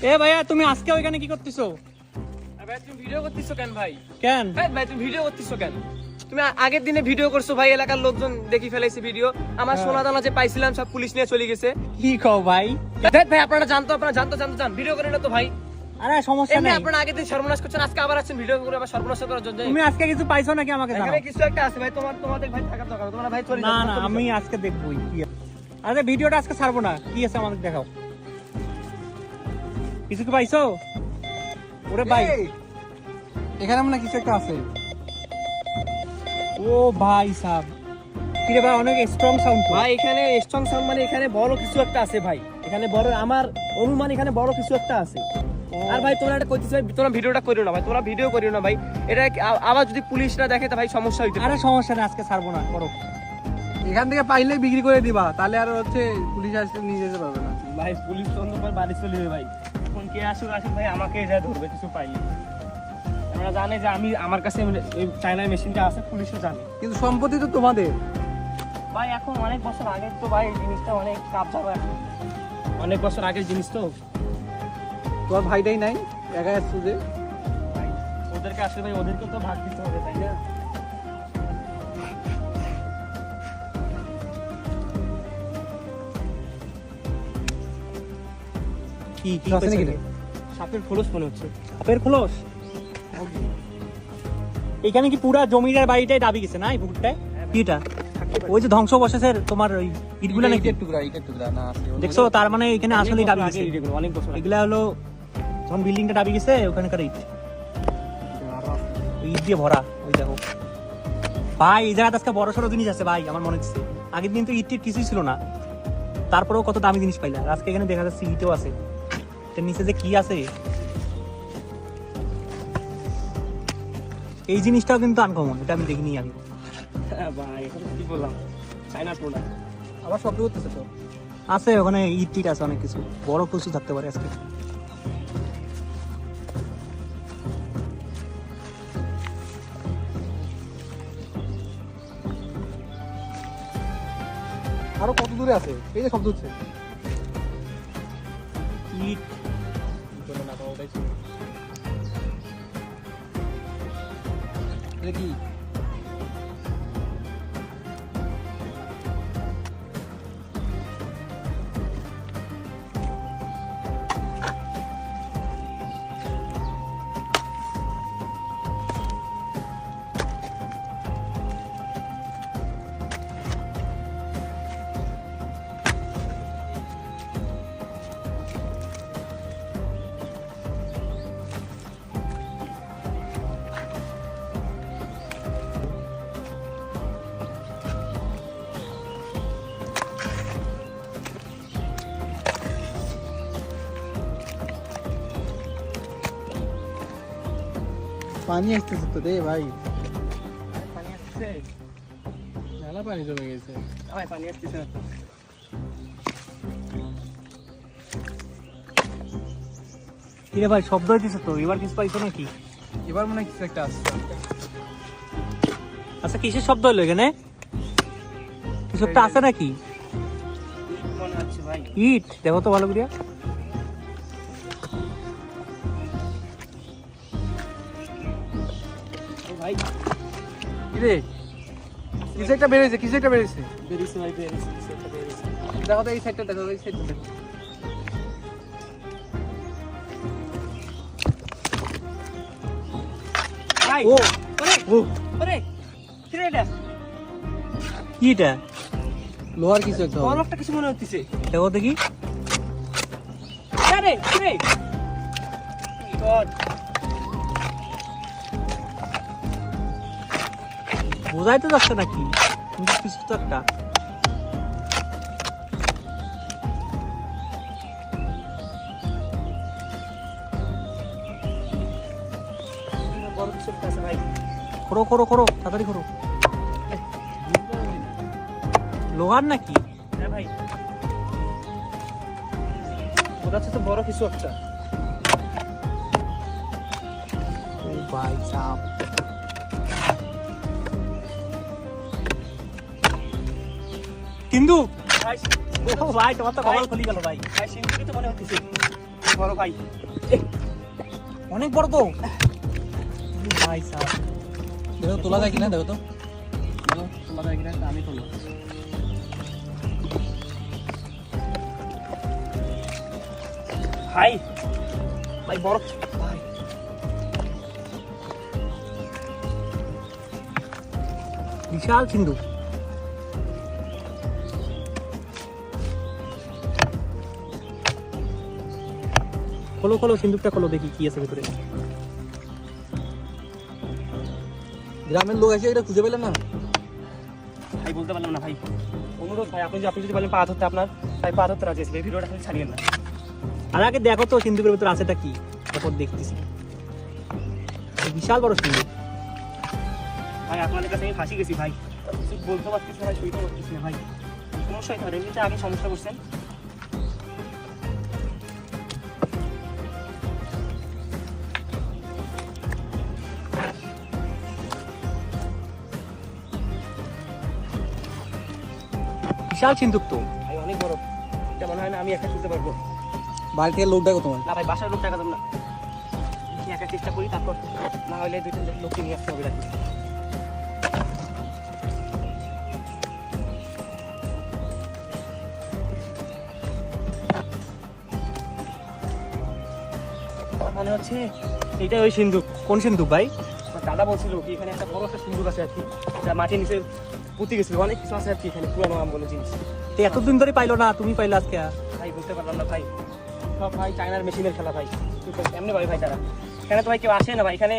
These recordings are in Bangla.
এ ভাইয়া তুমি আজকে ওইখানে কি করতেছো? ভাই তুমি ভিডিও করতেছো কেন ভাই? কেন ভাই তুমি ভিডিও করতেছো কেন? তুমি আগের দিনে ভিডিও করছো ভাই, এলাকার লোকজন দেখি ফেলাইছে ভিডিও। আমার সোনা দানা যে পাইছিলাম সব পুলিশ নিয়ে চলে গেছে। কি কও ভাই? ভাই আপনারা জানতো জান ভিডিও করেন না তো ভাই। আরে সমস্যা এমনি নাই, আপনারা আগের দিন সর্বনাশ করছেন, আজকে আবার আসছেন ভিডিও করে আবার সর্বনাশ করার জন্য। তুমি আজকে কিছু পাইছো নাকি আমাকে জানাও। এখানে কিছু একটা আছে ভাই, তোমাদের ভাই থাকার দরকার। তোমরা ভাই চলে না যাও। না আমি আজকে দেখবই কি আছে। আরে ভিডিওটা আজকে ছাড়বো না, কি আছে আমাকে দেখাও। কিছু কি পাইছো? ওরে ভাই এখানে মনে হয় কিছু একটা আছে। ও ভাই সাহেব, কি রে ভাই অনেক স্ট্রং সাউন্ড তো। ভাই এখানে স্ট্রং সাউন্ড মানে এখানে বড় কিছু একটা আছে ভাই। এখানে বড়, আমার অনুমান এখানে বড় কিছু একটা আছে। আর ভাই তোমরা এটা কইতেছ ভাই, তোমরা ভিডিওটা করিও না ভাই, তোমরা ভিডিও করিও না ভাই। এটা আবার যদি পুলিশ না দেখে তা ভাই সমস্যা হইতে পারে। আরে সমস্যা নেই, আজকে ছাড়বো না, করো। এখান থেকে পাইলে বিক্রি করে দিবা, তাহলে আর হচ্ছে পুলিশ আসতে নিয়ে যেতে পারবে না। ভাই পুলিশ তখন পর বাড়ি চলে যাবে ভাই। কোন কে আসুক ভাই, আমাকে যা ধরবে কিছু পাইলে। আমরা জানে যে আমার কাছে এই চায়নার মেশিনটা আছে, পুলিশও জানে। কিন্তু সম্পত্তি তো তোমাদের। ভাই এখন অনেক বছর আগে তো ভাই এই জিনিসটা অনেক কাবজা ভাই, অনেক বছর আগের জিনিস তো তোমার ভাইটাই নাই, একা আসছো যে। ভাই। ওদেরকে আসলে ভাই ওদেরকে তো ভাগ দিতে হবে তাই না? কি কি আছে নাকি রে? সাপের খোলস মনে হচ্ছে। সাপের খোলস? এখানে কি পুরা জমিদার বাড়িটাই দাবি গেছে না এই পুকুরটায়? কিটা ওই যে ধ্বংস বসেছে তোমার ওই ইটগুলা নাকি? ইটের টুকরা না আছে। দেখছো, তার মানে এখানে আসলেই দাবি গেছে। অনেক বছর আগে। এগুলা হলো যখন বিল্ডিংটা দাবি গেছে ওখানকার ইট, ওই ইট দিয়ে ভরা। ওই দেখো ভাই, এই জায়গাতে আজকে বড় সড়ো জিনিস আছে ভাই, আমার মনে হচ্ছে। আগের দিন তো ইট টিট কিছুই ছিল না, তারপরেও কত দামি জিনিস পাইলা। আজকে এখানে দেখা যাচ্ছে ইটও আছে, এটার নিচে যে কি আছে। এই জিনিসটাও কিন্তু আনকমন, এটা আমি দেখিনি আগে। ভাই এখন কি বললাম, চায়না প্রোডাক্ট। আবার শব্দ করতেছে তো। আছে ওখানে ইট টিট আছে, অনেক কিছু বড় কিছু থাকতে পারে আজকে। আরো কত দূরে আছে? এই যে শব্দ হচ্ছে। ইট এটা কি? পানি আসতেছে তো রে ভাই, পানি আসছে মেলা পানি জমে গেছে। ভাই, পানি আসতেছে না। কিরে ভাই শব্দ হইতেছে তো, এবার কিছু পাইছো নাকি? এবার মনে হয় কিছু একটা আসছে। আচ্ছা কিসের শব্দ হলো এখানে? কিছু একটা আছে নাকি? মনে হচ্ছে ভাই। ইট দেখো তো ভালো করিয়া। ভাই কি রে? কিছু একটা বেরিয়েছে, কিছু একটা বেরিয়েছে। বেরিয়েছে ভাই, বেরিয়েছে কিছু একটা বেরিয়েছে। দেখো তো এই সাইডটা, দেখো এই সাইডটা দেখো। ভাই ও ওরে ও ওরে, কি রে এটা? কি এটা? লোহার কিছু একটা হবে। বড় একটা কিছু মনে হচ্ছে। দেখো দেখি। আরে কি রে? গড, বোঝাইতে যাচ্ছে নাকি, কিন্তু কিছু তো একটা। বড় কিছু একটা আছে ভাই। করো করো করো, তাড়াতাড়ি করো। লোহার নাকি? হ্যাঁ ভাই, বোঝা যাচ্ছে তো বড় কিছু একটা। ও ভাই সাপ, কিন্তু ভাই ও ভাই তোমার তো কপাল খুলি গেল ভাই। ভাই সিন্ধুকে তো মনে হচ্ছে। বড় ভাই। অনেক বড় তো ভাই স্যার। দেখো তোলা যায় কিনা, দেখো তো। তোলা যায় কিনা, আমি তুলবো। ভাই ভাই বড় ভাই। বিশাল সিন্ধু। খোলো খোলো সিন্ধুকটা খোলো, দেখি কি আছে ভিতরে। গ্রামের লোক এসে এটা খুঁজে পেলেন না? ভাই বলতে পারলাম না ভাই। অনুরোধ ভাই, আপনি যদি বলেন পা ধরতে, আপনার তাই পা ধরতে রাজি আছি। এই ভিডিওটা খালি ছাড়িয়েন না। আর আগে দেখো তো সিন্ধুকের ভিতরে আছেটা কি, তারপর দেখতেছি। বিশাল বড় সিন্ধু। ভাই আপনাদের কাছে আমি ফাঁসি গেছি ভাই, কিছু বলতে পারতেছি না ভাই, সইতে পারতেছি না ভাই। সমস্যা হতে পারে, এমনিতে আগে সমস্যা করছেন। বিশাল সিন্ধুক তো। ভাই অনেক বড়, এটা মনে হয় না আমি একা তুলতে পারবো। বাড়ি থেকে লোক দেখো তোমার। না ভাই, বাসার লোক টাকা দেব না, আমি একা চেষ্টা করি, তারপর না হলে দুই তিনজন লোককে নিয়ে আসতে হবে রাখি। মনে হচ্ছে এইটাই ওই সিন্ধুক। কোন সিন্ধুক ভাই? আমার দাদা বলছিল কি এখানে একটা বড় একটা সিন্ধুক আছে আর কি, যা মাটির নিচে পুঁতে গেছিল, অনেক কিছু আছে আর কি এখানে, পুরানো আমলের জিনিস। তো এতদিন ধরে পাইলো না, তুমি পাইলে আজকে? ভাই বলতে পারলাম না ভাই, সব ভাই চায়নার মেশিনের খেলা ভাই, এমনি ভাই তারা এখানে তো ভাই কেউ আসে না ভাই, এখানে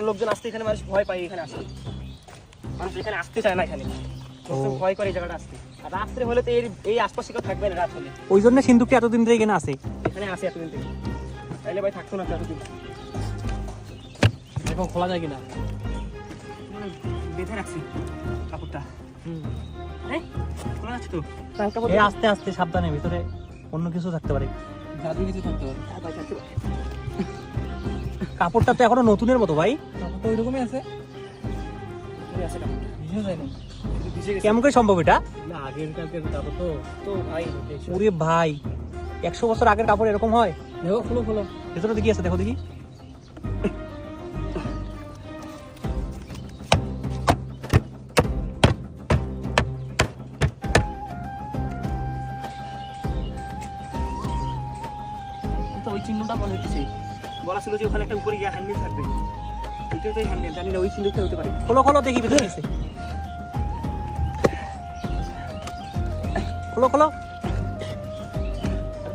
লোকজন আসতে, এখানে মানুষ ভয় পায় এখানে আসতে, মানুষ এখানে আসতে চায় না, এখানে লোকজন ভয় করে এই জায়গাটা আসতে। আর রাত্রে হলে তো এই আশপাশে কেউ থাকবে না রাত হলে, ওই জন্য সিন্ধুকটা এতদিন ধরে এখানে আছে। এখানে আসে এতদিন থেকে, তাইলে ভাই থাকতো না এতদিন। দেখো খোলা যায় কিনা। বেঁধে রাখছি কাপড়টা, হ্যাঁ খোলা যাচ্ছে তো। এই আস্তে আস্তে সাবধানে, ভিতরে অন্য কিছু থাকতে পারে। জাদু কিছু থাকতে পারে। হ্যাঁ ভাই থাকতে পারে। কাপড়টা তো এখনো নতুনের মতো ভাই। তো ওইরকমই আছে, এখানে আছে কাপড়, ভিজে যায় না। কিন্তু ভিজে গেছে। কেমন করে সম্ভব এটা? না আগের কালকের কাপড় তো। তো ভাই ওরে ভাই, 100 বছর আগের কাপড় এরকম হয়? দেখো খোলো খোলো। ভেতরে দেখি আছে, দেখো দেখি। তো ওই চিহ্নটা মনে হচ্ছে, বলা ছিল যে ওখানে একটা উপরে গিয়ে হ্যান্ডেল থাকবে, ওইটাই তো হ্যান্ডেল, জানি না ওই চিহ্নটা হতে পারে। খোলো খোলো দেখি ভিতরে আছে। খোলো খোলো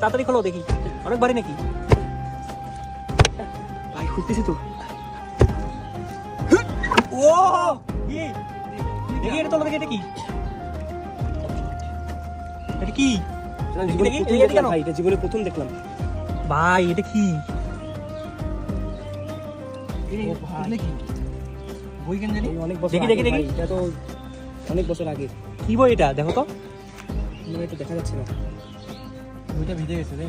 তাড়াতাড়ি খোলো দেখি, অনেক ভারী নাকি? ভাই খুঁজতেছি তো। ও কি দেখি, এটা তোলো দেখি, এটা কি? এটা কি জীবনে দেখি, প্রথম এটা দেখলাম কেন? ভাই, এটা জীবনে প্রথম দেখলাম ভাই, এটা কি? ও ভাই কি বই কেন জানি। এই অনেক বছর দেখি, আগে দেখি, দেখি। ভাই, এটা তো অনেক বছর আগে, কি বই এটা? দেখো তো। কিন্তু এটা দেখা যাচ্ছে না। বইটা ভিজে গেছে রে।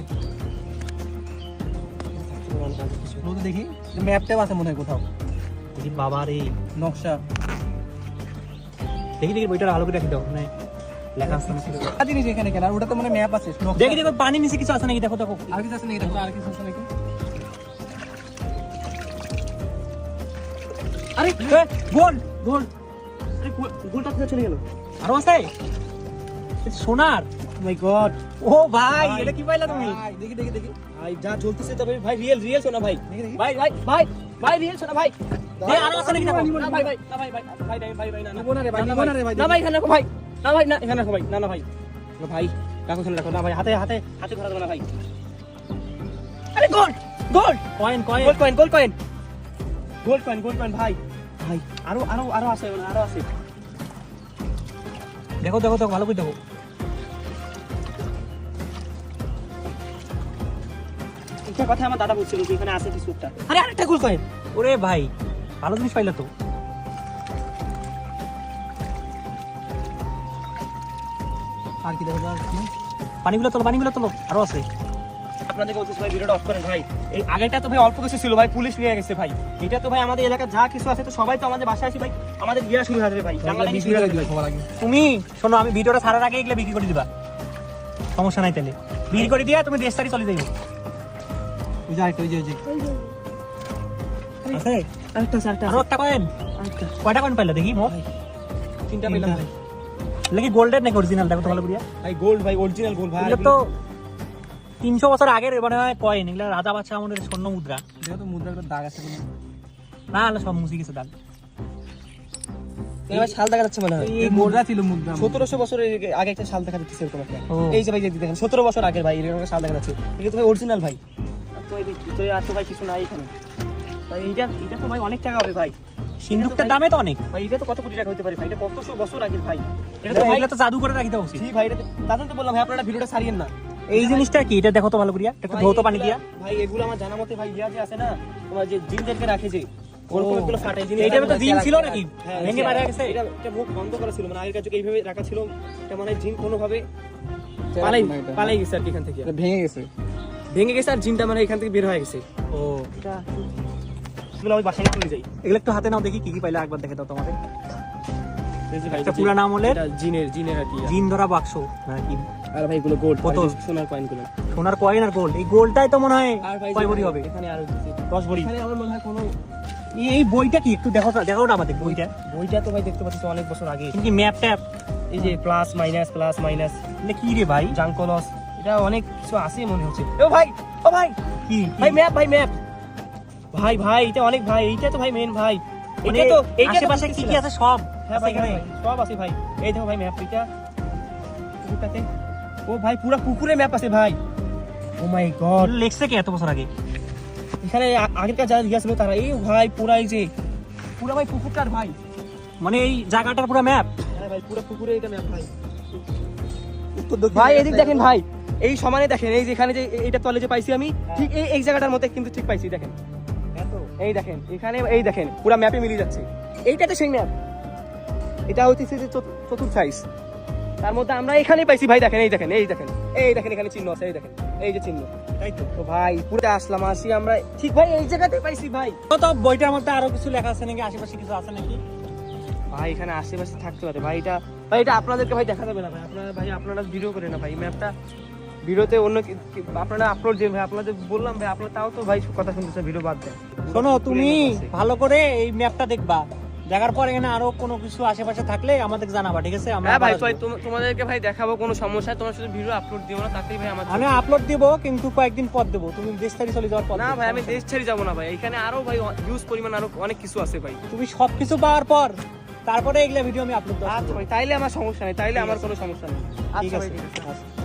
থাকতে পারে অনেক আগে কিছু। ও তো দেখি ম্যাপ ট্যাপ আছে মনে হয় কোথাও, দেখি বাবা রে, নকশা। দেখি দেখি বইটার আলো করে রাখি দাও, মানে লেখা আছে নাকি? আর জিনিস এখানে কেন, আর ওটা তো মানে ম্যাপ আছে, নকশা। দেখি দেখো পানি নিচে কিছু আছে নাকি, দেখো দেখো। আর কিছু আছে নাকি দেখো, আর কিছু আছে নাকি। আরে গোল গোল, আরে গোলটা কোথায় চলে গেল? আরো আছে? এটা সোনার। মাই গড ও ভাই, এটা কি পাইলা তুমি? ভাই, দেখি দেখি দেখি। ভাই, যা জ্বলতেছে তবে ভাই রিয়েল শোনা ভাই, দেখি দেখি। ভাই ভাই ভাই ভাই রিয়েল শোনা ভাই। দে, আরো আছে নাকি দেখো। না ভাই ভাই না ভাই ভাই ভাই ভাই ভাই না নিবো না রে ভাই, না নিবো না রে ভাই, না ভাই, এখানে রাখো ভাই, না ভাই, না এখানে রাখো ভাই, না না ভাই, না ভাই রাখো, এখানে রাখো, না ভাই, হাতে হাতে হাতে ধরা দেবো না ভাই। আরে gold gold coin coin. Gold coin gold coin gold coin gold coin ভাই ভাই, আরো আরো আরো আছে, আরো আছে। দেখো দেখো দেখো, ভালো করে দেখো। একটা কথা আমার দাদা বলছিল যে এখানে আছে কিছু একটা। আরে আরেকটা গোল কয়েন। ওরে ভাই, ভালো জিনিস পাইলা তো। আর কি দেখো, আর কি? পানিগুলো তোলো, পানিগুলো তোলো, আরো আছে। আপনাদেরকে বলতেছি ভাই, ভিডিওটা অফ করেন ভাই। এই আগেটা তো ভাই অল্প কিছু ছিল ভাই, পুলিশ নিয়ে গেছে ভাই। এটা তো ভাই আমাদের এলাকার যা কিছু আছে তো সবাই তো আমাদের বাসায় আসি ভাই, আমাদের বিয়া শুরু হয়ে যাবে ভাই, জানলা বিক্রি শুরু করে হয়ে দিবে যাবে। সবার আগে। তুমি শোনো, আমি ভিডিওটা ছাড়ার আগে এগুলো বিক্রি করে দিবা, সমস্যা নাই। তাহলে বিক্রি করে দিয়া তুমি দেশ সারি চলে যাইবো। ওই যে আরেকটা, ওই যে আছে আরেকটা আছে, আরেকটা আরো আছে, একটা কয়েন, আরেকটা। কয়টা কয়েন পাইলা দেখি মোট? তিনটা পেলাম ভাই। লাগি গোল্ডের নাকি অরিজিনাল দেখো তো ভালো করিয়া। ভাই গোল্ড ভাই, অরিজিনাল গোল্ড ভাই। এগুলো তো 300 বছর আগের মানে হয় কয়েন, এগুলো রাজা বাদশাহ আমাদের স্বর্ণ মুদ্রা। যেহেতু মুদ্রার একটা দাগ আছে কোনো। না না সব মুছে গেছে দাগ। এবার শাল দেখা যাচ্ছে মনে হয়। এই মুদ্রা ছিল মুদ্রা। 1700 বছরের আগে একটা শাল দেখা যাচ্ছে এরকম একটা। ও। এই যে ভাই যে দেখেন 17 বছর আগের ভাই এরকম একটা শাল দেখা যাচ্ছে। এটা তো ভাই অরিজিনাল ভাই। তো এই তো আর তো ভাই কিছু নাই এখানে। ভাই এটা তো ভাই অনেক টাকা হবে ভাই। সিন্দুকটার দামে তো অনেক। ভাই এটা তো কত কোটি টাকা হতে পারে ভাই, এটা কতশো বছর আগের ভাই। এটা তো ভাই এগুলো তো জাদু করে রাখি দেওয়া উচিত। জি ভাই, এটা দাদা তো বললাম ভাই আপনারা ভিডিওটা ছাড়িয়েন না। এই জিনিসটা কি এটা দেখো তো ভালো করিয়া, একটু ভাই ধৌত পানি দিয়া। ভাই এগুলো আমার জানা মতে ভাই ইয়া যে আছে না, তোমার যে জিনদেরকে রাখে যে ওরকম এগুলো ফাটে জিনিস। এইটার ভিতরে জিন ছিল নাকি? হ্যাঁ, ভেঙে বাইরে গেছে? এটা মুখ বন্ধ করা ছিল, মানে আগেকার যুগে এইভাবে রাখা ছিল। এটা মানে জিন কোনোভাবে না এটা। পালাই গেছে আর কি এখান থেকে, এটা ভেঙে গেছে। ভেঙে গেছে আর জিনটা মানে এখান থেকে বের হয়ে গেছে। ও এটা এগুলো আমি বাসায় চলে যাই। এগুলো একটু হাতে নাও দেখি কি কি পাইলে একবার দেখে দাও তোমাদের। এই যে ভাই, একটা পুরানা আমলের এটা জিনের আর কি। জিন ধরা বাক্স নাকি আর ভাই এগুলো গোল্ড কত? সোনার কয়েনগুলো। সোনার কয়েন আর গোল্ড, এই গোল্ডটাই তো মনে হয় আর ভাই কয় ভরি হবে? এখানে আর 10 ভরি। এখানে আমার মনে হয় কোনো এই বইটা কি একটু দেখো দেখো না আমাদের বইটা। বইটা তো ভাই দেখতে পাচ্ছি অনেক বছর আগে। কি ম্যাপ ট্যাপ এই যে প্লাস মাইনাস এটা কি রে ভাই? জাঙ্কলস, এটা অনেক কিছু আছে মনে হচ্ছে। ও ভাই কি ভাই ম্যাপ ভাই এটা অনেক ভাই, এইটা তো ভাই মেন ভাই। মানে এইটা তো আশেপাশে কি কি আছে সব হ্যাঁ ভাই, এখানে? সব আছে ভাই। এই দেখো ভাই ম্যাপ, এটা পুকুরটাতে। ও ভাই পুরো পুকুরে ম্যাপ আছে ভাই। ও মাই গড, লেখছে কি এত বছর আগে? এখানে আগেরকার যারা গিয়েছিল তারা এই ভাই পুরা এই যে পুরা ভাই পুকুরটার ভাই। মানে এই জায়গাটার পুরো ম্যাপ। হ্যাঁ ভাই পুরো পুকুরে এটা ম্যাপ ভাই। ভাই এদিক দেখেন ভাই, এই সমানে দেখেন, এই যেখানে যে এইটা তলে যে পাইছি আমি, ঠিক এই জায়গাটার মধ্যে কিন্তু ঠিক পাইছি। দেখেন এই দেখেন এখানে, এই দেখেন পুরো ম্যাপে মিলে যাচ্ছে। এইটা তো সেই ম্যাপ, এটা হচ্ছে যে চতুর্থ সাইজ, তার মধ্যে আমরা এখানেই পাইছি ভাই। দেখেন এই দেখেন এখানে চিহ্ন আছে, এই দেখেন এই যে চিহ্ন। তাই তো। তো ভাই পুরো আসলাম আসি আমরা ঠিক ভাই এই জায়গাতে পাইছি ভাই। তো বইটার মধ্যে আরো কিছু লেখা আছে নাকি? আশেপাশে কিছু আছে নাকি? ভাই এখানে আশেপাশে থাকতে পারে ভাই। এটা আপনাদেরকে ভাই দেখা যাবে না ভাই। আপনারা ভিডিও করে না ভাই ম্যাপটা। ভিডিওতে অন্য আপনারা আপলোড দিয়ে ভাই, আপনাদের বললাম ভাই, আপনারা তাও তো ভাই কথা শুনতেছে, ভিডিও বাদ দেন। শোনো, তুমি ভালো করে এই ম্যাপটা দেখবা, দেখার পর এখানে আরো কোনো কিছু আশেপাশে থাকলে আমাদের জানাবা, ঠিক আছে? আমরা হ্যাঁ ভাই, আবার আসবো। তোমাদেরকে ভাই দেখাবো, কোনো সমস্যা তোমরা শুধু ভিডিও আপলোড দিও না, তাতেই ভাই আমার। আমি আপলোড দিব কিন্তু কয়েকদিন পর দেবো, তুমি দেশ থেকে চলে যাওয়ার পর না দেবো। ভাই আমি দেশ ছেড়ে যাবো না ভাই, এখানে আরো ভাই হিউজ পরিমাণ আরো অনেক কিছু আছে ভাই। তুমি সবকিছু পাওয়ার পর তারপরে এগুলা ভিডিও আমি আপলোড দেবো। আচ্ছা ভাই, তাইলে আমার সমস্যা নেই, তাইলে আমার কোনো সমস্যা নেই। ঠিক আচ্ছা আছে ভাই, ঠিক আছে। আচ্ছা।